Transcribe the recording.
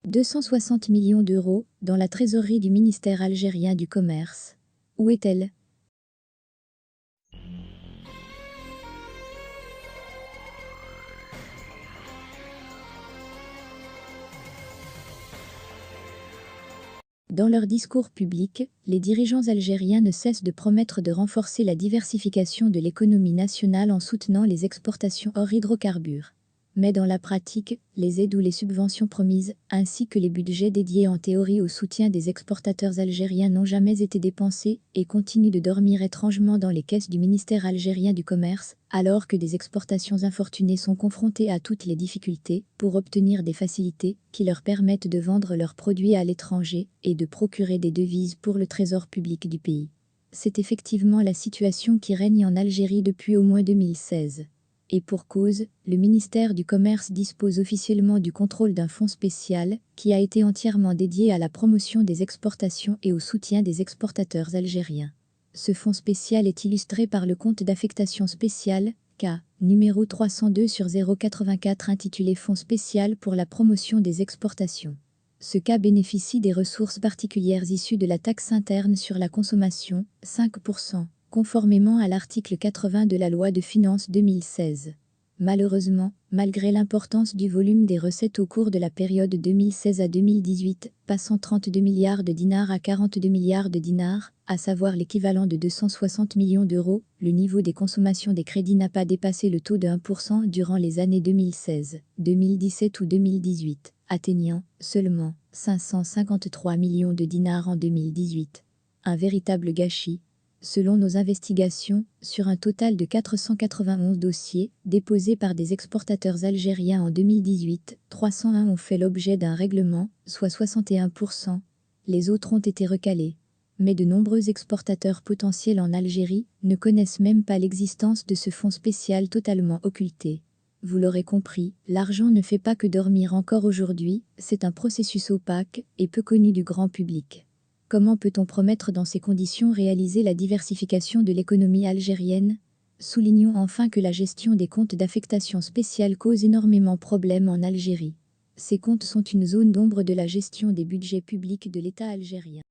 260 millions d'euros dans la trésorerie du ministère algérien du Commerce. Où est-elle? Dans leurs discours publics, les dirigeants algériens ne cessent de promettre de renforcer la diversification de l'économie nationale en soutenant les exportations hors hydrocarbures. Mais dans la pratique, les aides ou les subventions promises, ainsi que les budgets dédiés en théorie au soutien des exportateurs algériens n'ont jamais été dépensés et continuent de dormir étrangement dans les caisses du ministère algérien du Commerce, alors que des exportations infortunées sont confrontées à toutes les difficultés pour obtenir des facilités qui leur permettent de vendre leurs produits à l'étranger et de procurer des devises pour le trésor public du pays. C'est effectivement la situation qui règne en Algérie depuis au moins 2016. Et pour cause, le ministère du Commerce dispose officiellement du contrôle d'un fonds spécial qui a été entièrement dédié à la promotion des exportations et au soutien des exportateurs algériens. Ce fonds spécial est illustré par le compte d'affectation spéciale, K, numéro 302/084 intitulé Fonds spécial pour la promotion des exportations. Ce cas bénéficie des ressources particulières issues de la taxe interne sur la consommation, 5%. Conformément à l'article 80 de la loi de finances 2016. Malheureusement, malgré l'importance du volume des recettes au cours de la période 2016 à 2018, passant 32 milliards de dinars à 42 milliards de dinars, à savoir l'équivalent de 260 millions d'euros, le niveau des consommations des crédits n'a pas dépassé le taux de 1% durant les années 2016, 2017 ou 2018, atteignant seulement 553 millions de dinars en 2018. Un véritable gâchis. Selon nos investigations, sur un total de 491 dossiers déposés par des exportateurs algériens en 2018, 301 ont fait l'objet d'un règlement, soit 61%. Les autres ont été recalés. Mais de nombreux exportateurs potentiels en Algérie ne connaissent même pas l'existence de ce fonds spécial totalement occulté. Vous l'aurez compris, l'argent ne fait pas que dormir encore aujourd'hui, c'est un processus opaque et peu connu du grand public. Comment peut-on promettre dans ces conditions réaliser la diversification de l'économie algérienne? Soulignons enfin que la gestion des comptes d'affectation spéciale cause énormément problème en Algérie. Ces comptes sont une zone d'ombre de la gestion des budgets publics de l'État algérien.